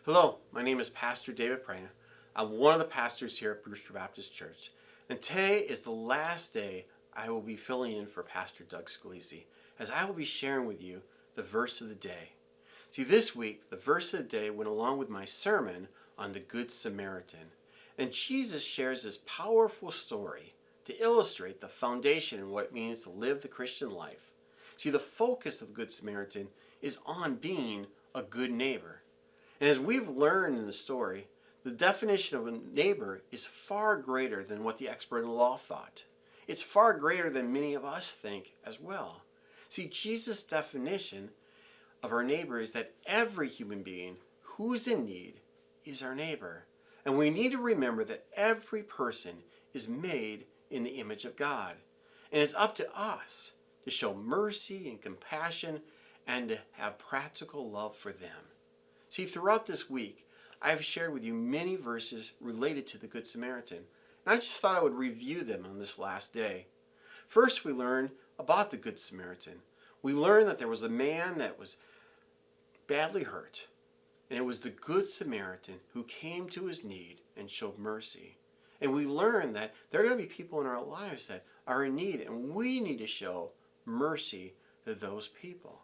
Hello, my name is Pastor David Prana. I'm one of the pastors here at Brewster Baptist Church. And today is the last day I will be filling in for Pastor Doug Scalisi, as I will be sharing with you the verse of the day. See, this week, the verse of the day went along with my sermon on the Good Samaritan. And Jesus shares this powerful story to illustrate the foundation and what it means to live the Christian life. See, the focus of the Good Samaritan is on being a good neighbor. And as we've learned in the story, the definition of a neighbor is far greater than what the expert in law thought. It's far greater than many of us think as well. See, Jesus' definition of our neighbor is that every human being who's in need is our neighbor. And we need to remember that every person is made in the image of God. And it's up to us to show mercy and compassion and to have practical love for them. See, throughout this week, I have shared with you many verses related to the Good Samaritan, and I just thought I would review them on this last day. First, we learned about the Good Samaritan. We learned that there was a man that was badly hurt, and it was the Good Samaritan who came to his need and showed mercy. And we learned that there are going to be people in our lives that are in need, and we need to show mercy to those people.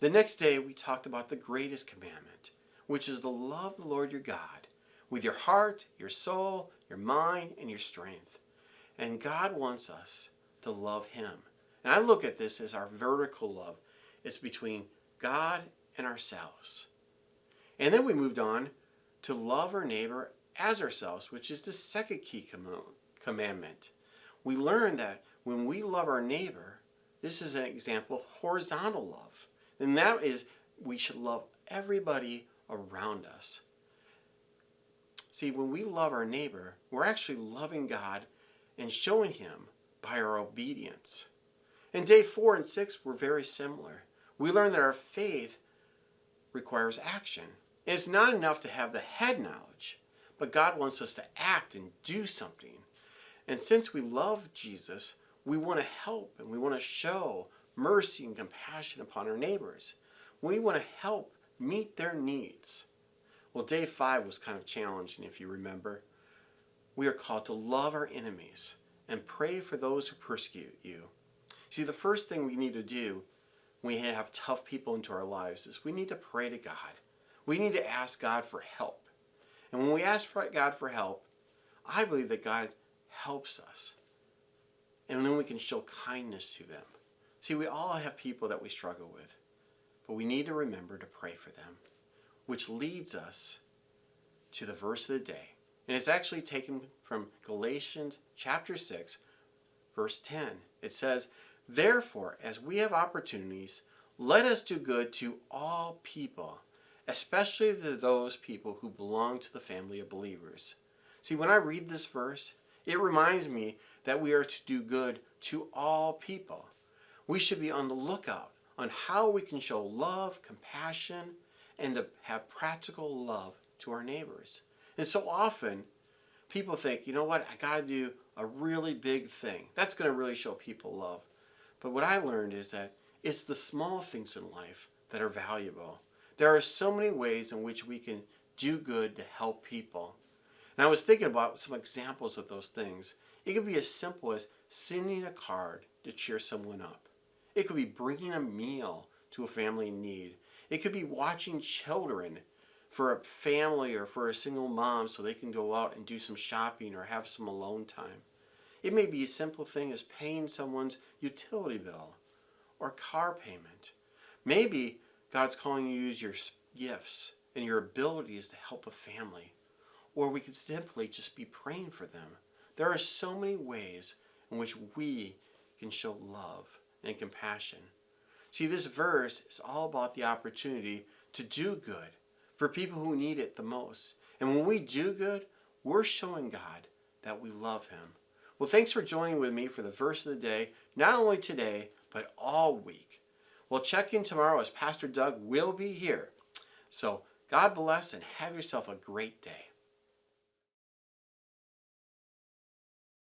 The next day, we talked about the greatest commandment, which is to love the Lord your God with your heart, your soul, your mind, and your strength. And God wants us to love him. And I look at this as our vertical love. It's between God and ourselves. And then we moved on to love our neighbor as ourselves, which is the second key commandment. We learned that when we love our neighbor, this is an example of horizontal love. And that is, we should love everybody around us. See, when we love our neighbor, we're actually loving God and showing him by our obedience. And day 4 and 6 were very similar. We learned that our faith requires action. It's not enough to have the head knowledge, but God wants us to act and do something. And since we love Jesus, we want to help and we want to show mercy and compassion upon our neighbors. We want to help meet their needs. Well, day 5 was kind of challenging, if you remember. We are called to love our enemies and pray for those who persecute you. See, the first thing we need to do when we have tough people into our lives is we need to pray to God. We need to ask God for help. And when we ask God for help, I believe that God helps us. And then we can show kindness to them. See, we all have people that we struggle with, but we need to remember to pray for them, which leads us to the verse of the day. And it's actually taken from Galatians chapter 6, verse 10. It says, "Therefore, as we have opportunities, let us do good to all people, especially to those people who belong to the family of believers." See, when I read this verse, it reminds me that we are to do good to all people. We should be on the lookout on how we can show love, compassion, and to have practical love to our neighbors. And so often, people think, you know what, I got to do a really big thing. That's going to really show people love. But what I learned is that it's the small things in life that are valuable. There are so many ways in which we can do good to help people. And I was thinking about some examples of those things. It could be as simple as sending a card to cheer someone up. It could be bringing a meal to a family in need. It could be watching children for a family or for a single mom so they can go out and do some shopping or have some alone time. It may be a simple thing as paying someone's utility bill or car payment. Maybe God's calling you to use your gifts and your abilities to help a family. Or we could simply just be praying for them. There are so many ways in which we can show love and compassion. See, this verse is all about the opportunity to do good for people who need it the most. And when we do good, we're showing God that we love him. Well, thanks for joining with me for the verse of the day, not only today, but all week. Well, check in tomorrow as Pastor Doug will be here. So God bless and have yourself a great day.